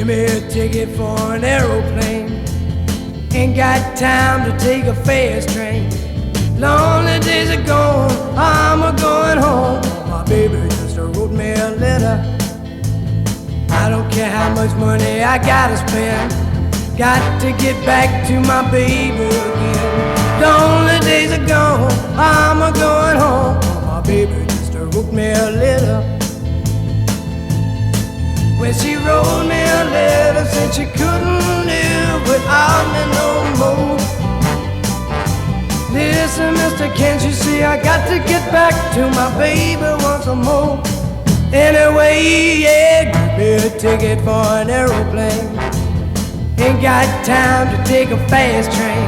me a ticket for an aeroplane. Ain't got time to take a fast train. Lonely days are gone, I'm a-going home. My baby just wrote me a letter. I don't care how much money I gotta spend, got to get back to my baby again. Lonely days are gone, I'm a-going home. My baby just wrote me a letter. When she wrote me a letter, said she couldn't live without me no more. Listen, mister, can't you see I got to get back to my baby once more? Anyway, yeah, give me a ticket for an aeroplane. Ain't got time to take a fast train.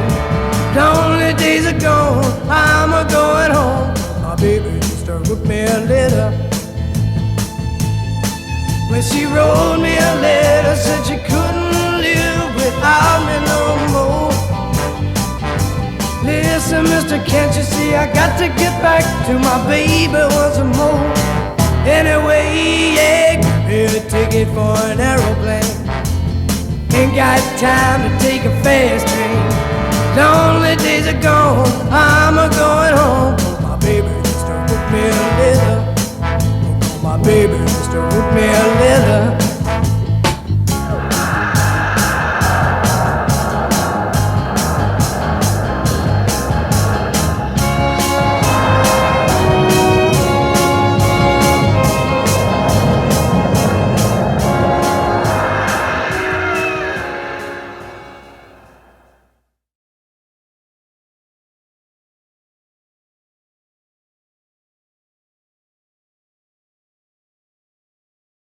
Lonely days are gone, I'm a-going home. My baby just wrote me a letter. When she wrote me a letter, said she couldn't live without me no more. Listen, mister, can't you see I got to get back to my baby once more? Anyway, yeah, give me a ticket for an aeroplane. Ain't got time to take a fast train. Lonely days are gone, I'm a-going home. My baby just wrote me a letter. My baby just wrote me a letter.